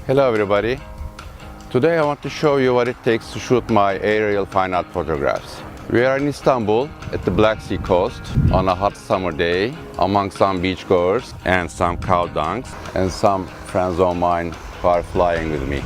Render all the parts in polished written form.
Hello everybody. Today I want to show you what it takes to shoot my aerial fine art photographs. We are in Istanbul at the Black Sea coast on a hot summer day among some beachgoers and some cow dunks and some friends of mine who are flying with me.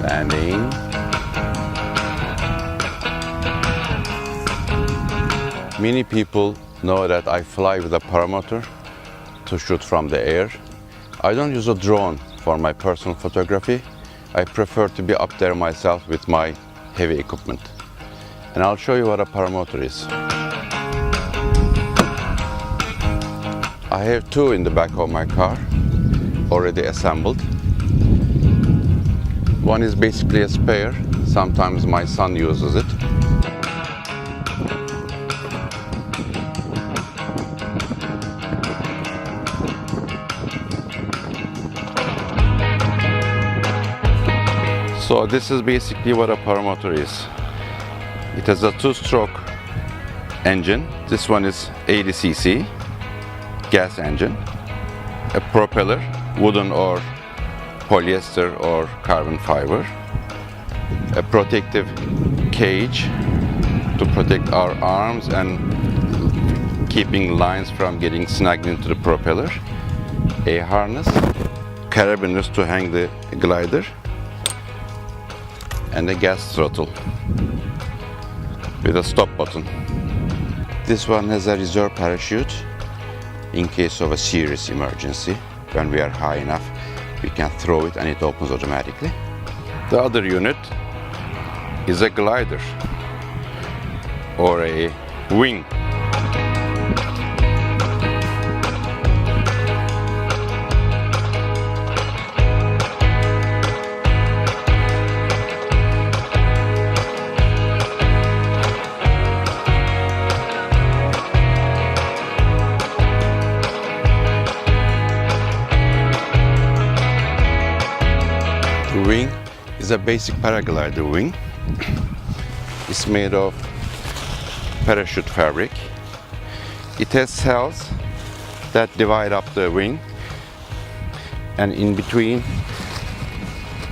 Landing. Many people know that I fly with a paramotor to shoot from the air. I don't use a drone for my personal photography. I prefer to be up there myself with my heavy equipment. And I'll show you what a paramotor is. I have two in the back of my car, already assembled. One is basically a spare. Sometimes my son uses it. So this is basically what a paramotor is. It has a two-stroke engine. This one is 80 cc gas engine. A propeller, wooden or polyester or carbon fiber. A protective cage to protect our arms and keeping lines from getting snagged into the propeller. A harness, carabiners to hang the glider, and a gas throttle with a stop button. This one has a reserve parachute in case of a serious emergency. When we are high enough, we can throw it and it opens automatically. The other unit is a glider or a wing. The wing is a basic paraglider wing. It's made of parachute fabric. It has cells that divide up the wing, and in between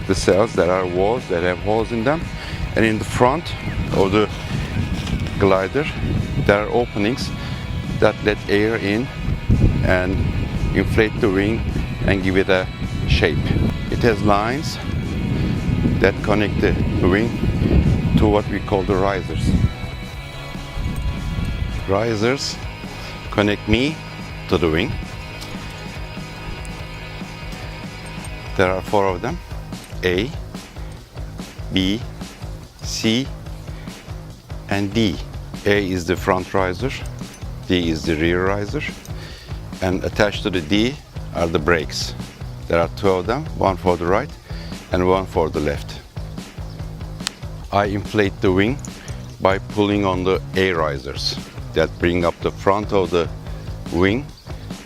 the cells there are walls that have holes in them, and in the front of the glider there are openings that let air in and inflate the wing and give it a shape. It has lines that connect the wing to what we call the risers. Risers connect me to the wing. There are four of them: A, B, C, and D. A is the front riser, D is the rear riser, and attached to the D are the brakes. There are two of them, one for the right and one for the left. I inflate the wing by pulling on the A risers that bring up the front of the wing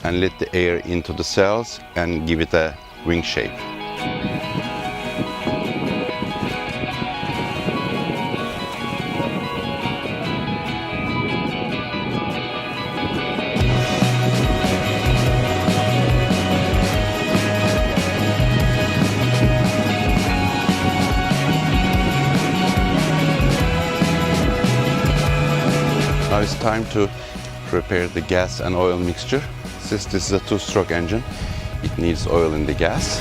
and let the air into the cells and give it a wing shape. Now it's time to prepare the gas and oil mixture. Since this is a two-stroke engine, it needs oil in the gas.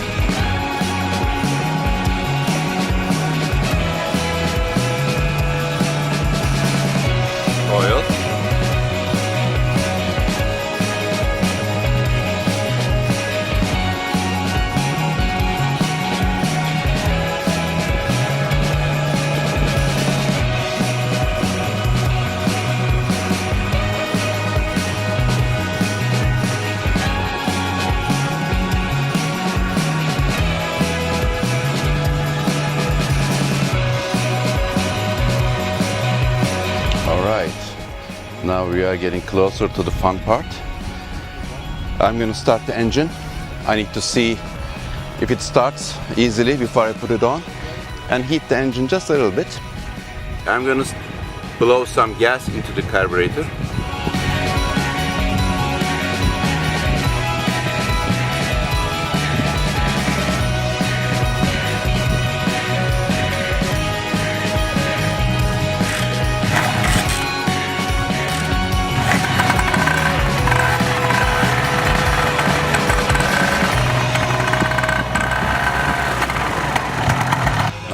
Oil. Now we are getting closer to the fun part. I'm going to start the engine. I need to see if it starts easily before I put it on, and heat the engine just a little bit. I'm going to blow some gas into the carburetor.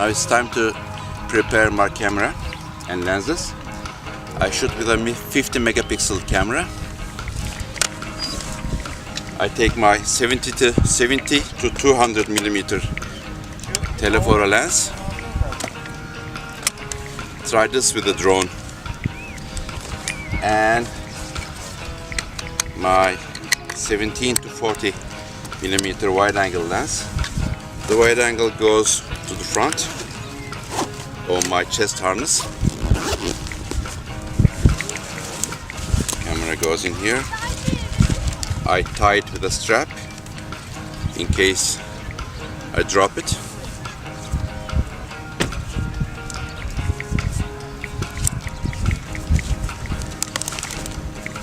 Now it's time to prepare my camera and lenses. I shoot with a 50 megapixel camera. I take my 70 to 200 millimeter telephoto lens. Try this with a drone. And my 17 to 40 millimeter wide angle lens. The wide angle goes to the front of my chest harness. Camera goes in here. I tie it with a strap in case I drop it.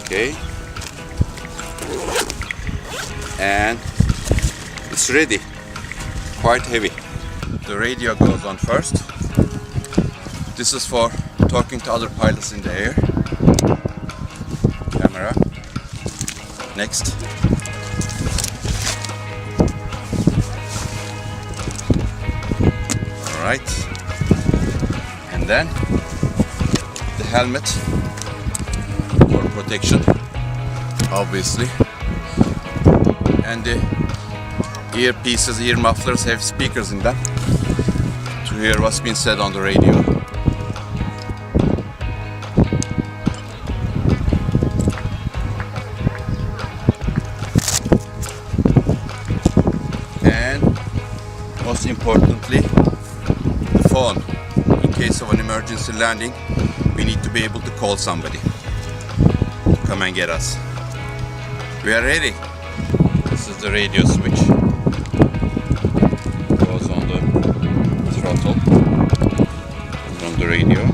Okay. And it's ready. Quite heavy. The radio goes on first. This is for talking to other pilots in the air. Camera. Next. Alright. And then the helmet for protection, obviously. And the earpieces, ear mufflers have speakers in them to hear what's been said on the radio. And most importantly, the phone. In case of an emergency landing, we need to be able to call somebody to come and get us. We are ready. This is the radio switch. Goes on the throttle from the radio.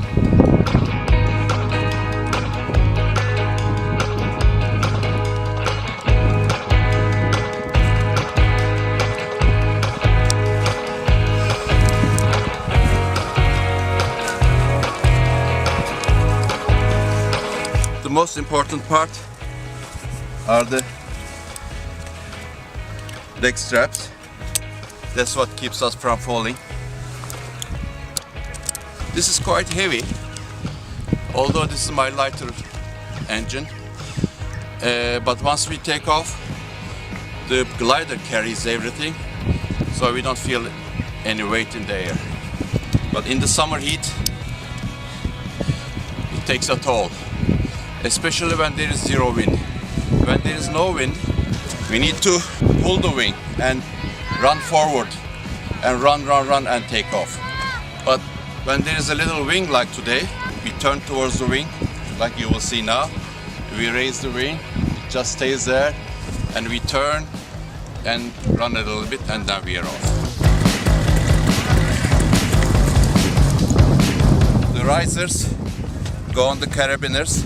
The most important part are the leg straps. That's what keeps us from falling. This is quite heavy, although this is my lighter engine. But once we take off, the glider carries everything, so we don't feel any weight in the air. But in the summer heat, it takes a toll, especially when there is zero wind. When there is no wind, we need to pull the wing and run forward and run and take off. But when there is a little wing like today, we turn towards the wing, like you will see now. We raise the wing, it just stays there, and we turn and run a little bit, and then we are off. The risers go on the carabiners.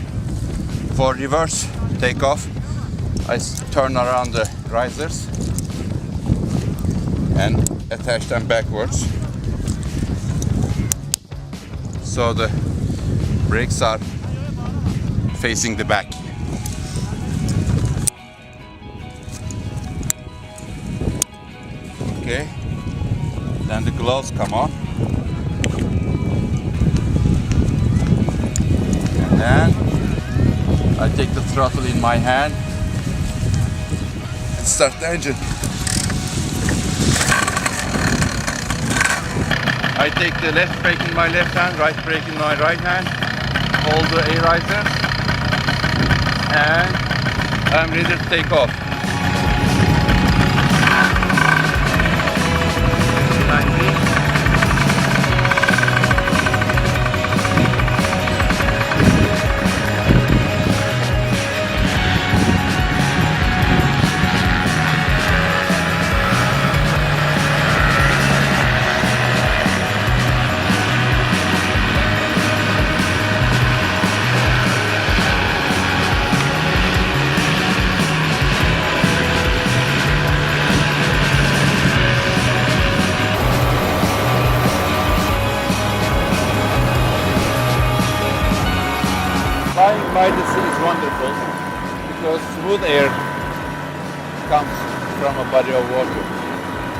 For reverse takeoff, I turn around the risers and attach them backwards, so the brakes are facing the back. Okay, then the gloves come on, and then I take the throttle in my hand and start the engine. I take the left brake in my left hand, right brake in my right hand, hold the air riser, and I'm ready to take off. Flying by the sea is wonderful because smooth air comes from a body of water.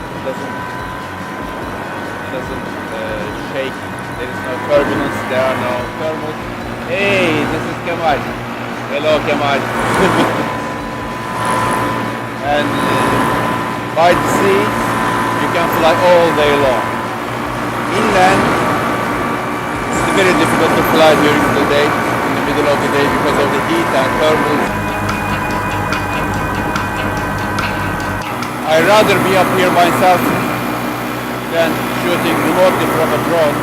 It doesn't shaking. There is no turbulence, there are no thermals. Hey, this is Kemal. Hello, Kemal. And by the sea, you can fly all day long. Inland, it's very difficult to fly during the day, in the middle of the day, because of the heat and thermals. I'd rather be up here myself than shooting remotely from a drone.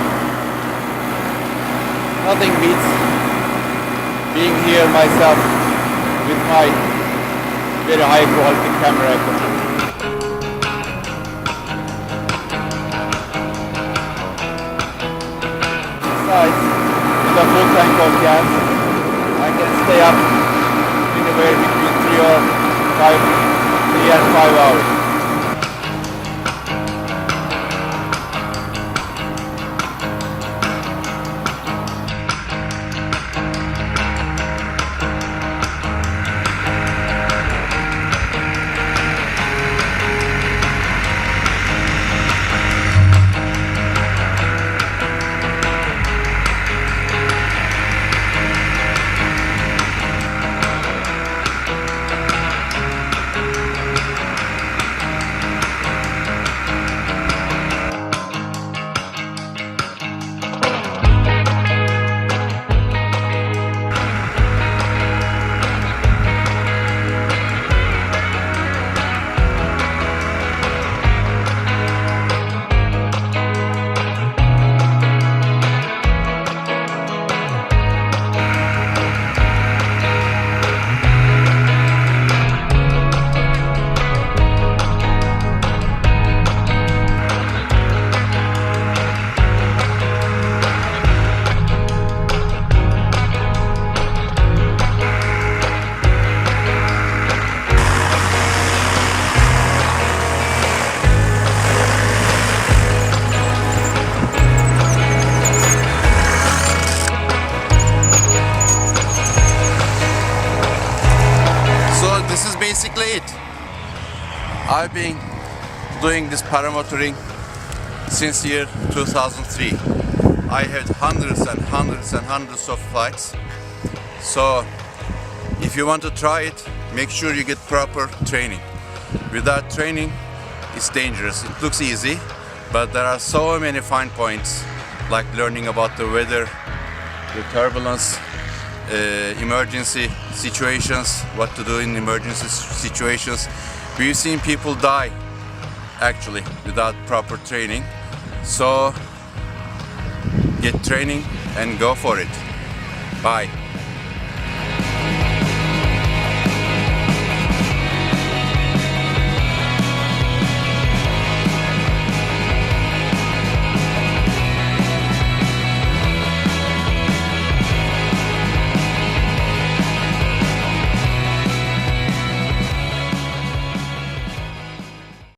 Nothing beats being here myself with my very high quality camera equipment. Besides, with a full tank of gas, I can stay up anywhere between 3 and 5 hours. Basically it. I've been doing this paramotoring since year 2003. I had hundreds and hundreds and hundreds of flights. So if you want to try it, make sure you get proper training. Without training, it's dangerous. It looks easy, but there are so many fine points, like learning about the weather, the turbulence, emergency situations, what to do in emergency situations. We've seen people die actually without proper training. So get training and go for it. Bye.